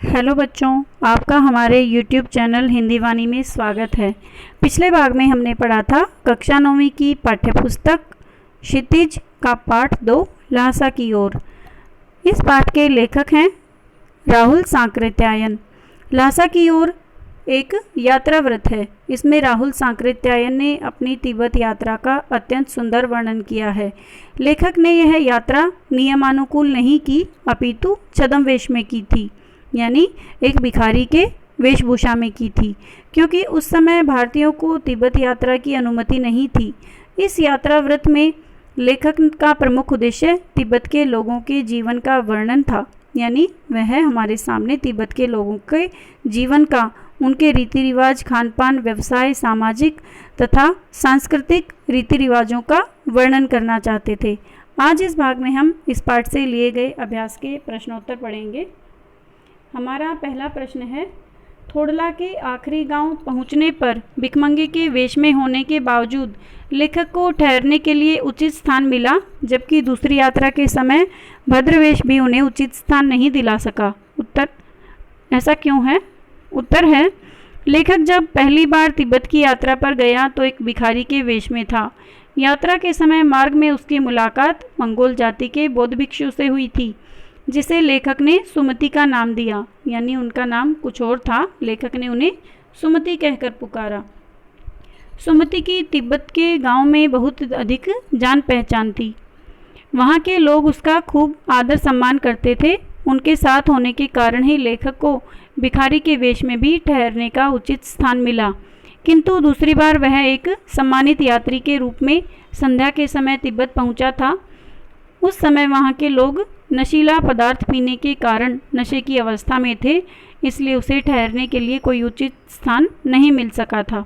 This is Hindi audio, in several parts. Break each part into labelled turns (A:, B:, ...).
A: हेलो बच्चों, आपका हमारे YouTube चैनल हिंदी वाणी में स्वागत है। पिछले भाग में हमने पढ़ा था कक्षा 9वीं की पाठ्यपुस्तक क्षितिज का पाठ 2 लहसा की ओर। इस पाठ के लेखक हैं राहुल सांकृत्यायन। लहसा की ओर एक यात्रा व्रत है। इसमें राहुल सांकृत्यायन ने अपनी तिब्बत यात्रा का अत्यंत सुंदर वर्णन किया है। लेखक ने यह यात्रा नियमानुकूल नहीं की, अपितु छद्मवेश में की थी, यानी एक भिखारी के वेशभूषा में की थी, क्योंकि उस समय भारतीयों को तिब्बत यात्रा की अनुमति नहीं थी। इस यात्रा व्रत में लेखक का प्रमुख उद्देश्य तिब्बत के लोगों के जीवन का वर्णन था, यानी वह हमारे सामने तिब्बत के लोगों के जीवन का, उनके रीति रिवाज, खान पान, व्यवसाय, सामाजिक तथा सांस्कृतिक रीति रिवाजों का वर्णन करना चाहते थे। आज इस भाग में हम इस पाठ से लिए गए अभ्यास के प्रश्नोत्तर पढ़ेंगे। हमारा पहला प्रश्न है, थोड़ला के आखिरी गांव पहुंचने पर भिखमंगे के वेश में होने के बावजूद लेखक को ठहरने के लिए उचित स्थान मिला, जबकि दूसरी यात्रा के समय भद्रवेश भी उन्हें उचित स्थान नहीं दिला सका। उत्तर, ऐसा क्यों है? उत्तर है, लेखक जब पहली बार तिब्बत की यात्रा पर गया तो एक भिखारी के वेश में था। यात्रा के समय मार्ग में उसकी मुलाकात मंगोल जाति के बौद्ध भिक्षु से हुई थी, जिसे लेखक ने सुमति का नाम दिया, यानी उनका नाम कुछ और था। लेखक ने उन्हें सुमति कहकर पुकारा। सुमति की तिब्बत के गांव में बहुत अधिक जान पहचान थी। वहां के लोग उसका खूब आदर सम्मान करते थे। उनके साथ होने के कारण ही लेखक को भिखारी के वेश में भी ठहरने का उचित स्थान मिला। किंतु दूसरी बार वह एक सम्मानित यात्री के रूप में संध्या के समय तिब्बत पहुंचा था। उस समय वहाँ के लोग नशीला पदार्थ पीने के कारण नशे की अवस्था में थे, इसलिए उसे ठहरने के लिए कोई उचित स्थान नहीं मिल सका था।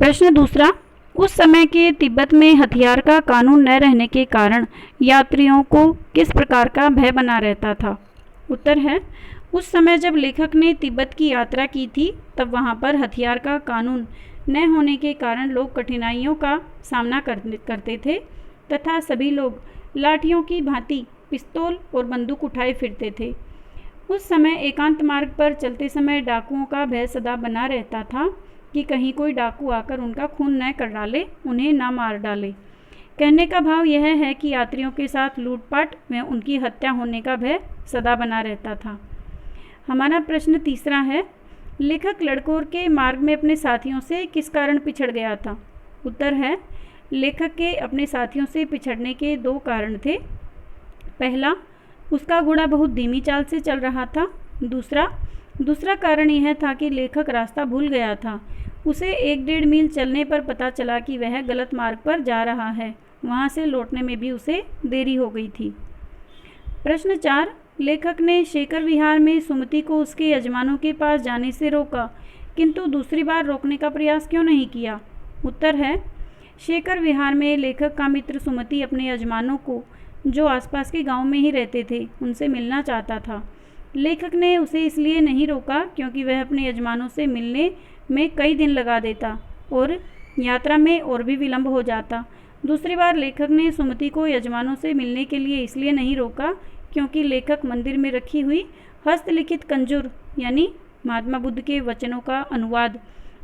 A: प्रश्न दूसरा, उस समय के तिब्बत में हथियार का कानून न रहने के कारण यात्रियों को किस प्रकार का भय बना रहता था? उत्तर है, उस समय जब लेखक ने तिब्बत की यात्रा की थी तब वहाँ पर हथियार का कानून न होने के कारण लोग कठिनाइयों का सामना करते थे तथा सभी लोग लाठियों की भांति पिस्तौल और बंदूक उठाए फिरते थे। उस समय एकांत मार्ग पर चलते समय डाकुओं का भय सदा बना रहता था कि कहीं कोई डाकू आकर उनका खून न कर डाले, उन्हें ना मार डाले। कहने का भाव यह है कि यात्रियों के साथ लूटपाट व उनकी हत्या होने का भय सदा बना रहता था। हमारा प्रश्न तीसरा है, लेखक लड़कों के मार्ग में अपने साथियों से किस कारण पिछड़ गया था? उत्तर है, लेखक के अपने साथियों से पिछड़ने के 2 कारण थे। पहला, उसका घोड़ा बहुत धीमी चाल से चल रहा था। दूसरा कारण यह था कि लेखक रास्ता भूल गया था। उसे 1-1.5 मील चलने पर पता चला कि वह गलत मार्ग पर जा रहा है। वहाँ से लौटने में भी उसे देरी हो गई थी। प्रश्न 4, लेखक ने शेखर विहार में सुमति को उसके यजमानों के पास जाने से रोका, किंतु दूसरी बार रोकने का प्रयास क्यों नहीं किया? उत्तर है, शेखर विहार में लेखक का मित्र सुमति अपने यजमानों को, जो आसपास के गांव में ही रहते थे, उनसे मिलना चाहता था। लेखक ने उसे इसलिए नहीं रोका क्योंकि वह अपने यजमानों से मिलने में कई दिन लगा देता और यात्रा में और भी विलंब हो जाता। दूसरी बार लेखक ने सुमति को यजमानों से मिलने के लिए इसलिए नहीं रोका क्योंकि लेखक मंदिर में रखी हुई हस्तलिखित कंजूर, यानी महात्मा बुद्ध के वचनों का अनुवाद,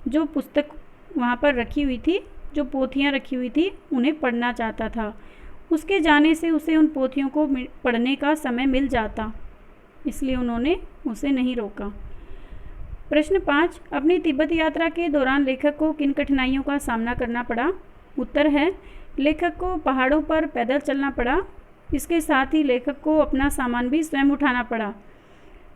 A: जो पुस्तक वहाँ पर रखी हुई थी, जो पोथियाँ रखी हुई थी, उन्हें पढ़ना चाहता था। उसके जाने से उसे उन पोथियों को पढ़ने का समय मिल जाता, इसलिए उन्होंने उसे नहीं रोका। प्रश्न 5, अपनी तिब्बत यात्रा के दौरान लेखक को किन कठिनाइयों का सामना करना पड़ा? उत्तर है, लेखक को पहाड़ों पर पैदल चलना पड़ा। इसके साथ ही लेखक को अपना सामान भी स्वयं उठाना पड़ा।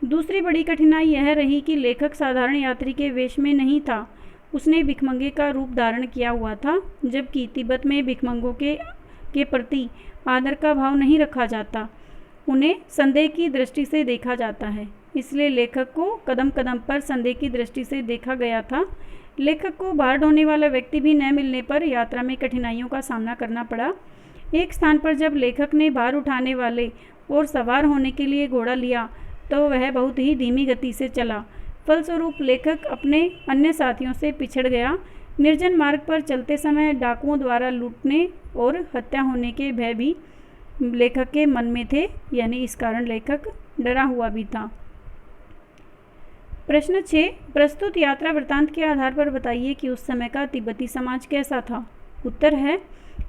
A: दूसरी बड़ी कठिनाई यह रही कि लेखक साधारण यात्री के वेश में नहीं था। उसने भिखमंगे का रूप धारण किया हुआ था, जबकि तिब्बत में भिखमंगों के प्रति आदर का भाव नहीं रखा जाता, उन्हें संदेह की दृष्टि से देखा जाता है। इसलिए लेखक को कदम कदम पर संदेह की दृष्टि से देखा गया था। लेखक को भार ढोने वाला व्यक्ति भी न मिलने पर यात्रा में कठिनाइयों का सामना करना पड़ा। एक स्थान पर जब लेखक ने भार उठाने वाले और सवार होने के लिए घोड़ा लिया तो वह बहुत ही धीमी गति से चला। फलस्वरूप लेखक अपने अन्य साथियों से पिछड़ गया। निर्जन मार्ग पर चलते समय डाकुओं द्वारा लूटने और हत्या होने के भय भी लेखक के मन में थे, यानी इस कारण लेखक डरा हुआ भी था। प्रश्न 6, प्रस्तुत यात्रा वृत्तांत के आधार पर बताइए कि उस समय का तिब्बती समाज कैसा था। उत्तर है,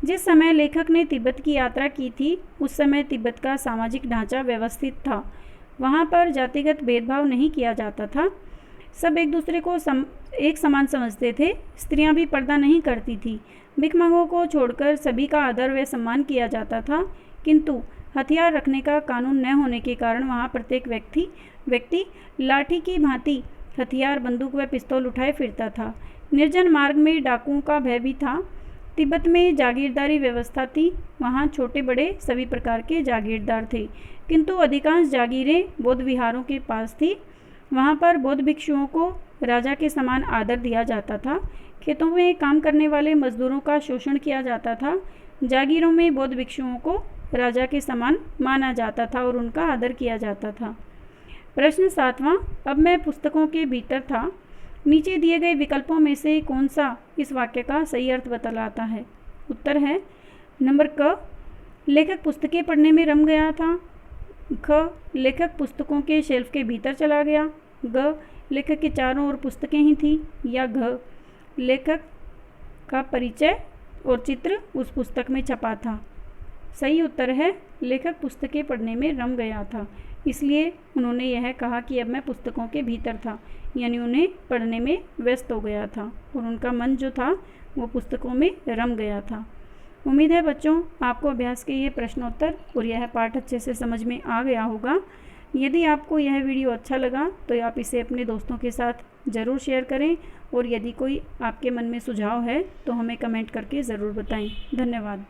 A: जिस समय लेखक ने तिब्बत की यात्रा की थी उस समय तिब्बत का सामाजिक ढांचा व्यवस्थित था। वहाँ पर जातिगत भेदभाव नहीं किया जाता था। सब एक दूसरे को एक समान समझते थे। स्त्रियां भी पर्दा नहीं करती थी। भिखमंगों को छोड़कर सभी का आदर व सम्मान किया जाता था, किंतु हथियार रखने का कानून न होने के कारण वहाँ प्रत्येक व्यक्ति लाठी की भांति हथियार, बंदूक व पिस्तौल उठाए फिरता था। निर्जन मार्ग में डाकुओं का भय भी था। तिब्बत में जागीरदारी व्यवस्था थी। वहाँ छोटे बड़े सभी प्रकार के जागीरदार थे, किंतु अधिकांश जागीरें बौद्ध विहारों के पास थी। वहाँ पर बौद्ध भिक्षुओं को राजा के समान आदर दिया जाता था। खेतों में काम करने वाले मजदूरों का शोषण किया जाता था। जागीरों में बौद्ध भिक्षुओं को राजा के समान माना जाता था और उनका आदर किया जाता था। प्रश्न 7वां, अब मैं पुस्तकों के भीतर था। नीचे दिए गए विकल्पों में से कौन सा इस वाक्य का सही अर्थ बतलाता है। उत्तर है नंबर क, लेखक पुस्तकें पढ़ने में रम गया था। ख, लेखक पुस्तकों के शेल्फ के भीतर चला गया। ग, लेखक के चारों ओर पुस्तकें ही थी। या घ, लेखक का परिचय और चित्र उस पुस्तक में छपा था। सही उत्तर है, लेखक पुस्तकें पढ़ने में रम गया था, इसलिए उन्होंने यह कहा कि अब मैं पुस्तकों के भीतर था, यानी उन्हें पढ़ने में व्यस्त हो गया था और उनका मन जो था वो पुस्तकों में रम गया था। उम्मीद है बच्चों आपको अभ्यास के ये प्रश्नोत्तर और यह पाठ अच्छे से समझ में आ गया होगा। यदि आपको यह वीडियो अच्छा लगा तो आप इसे अपने दोस्तों के साथ ज़रूर शेयर करें और यदि कोई आपके मन में सुझाव है तो हमें कमेंट करके ज़रूर बताएं। धन्यवाद।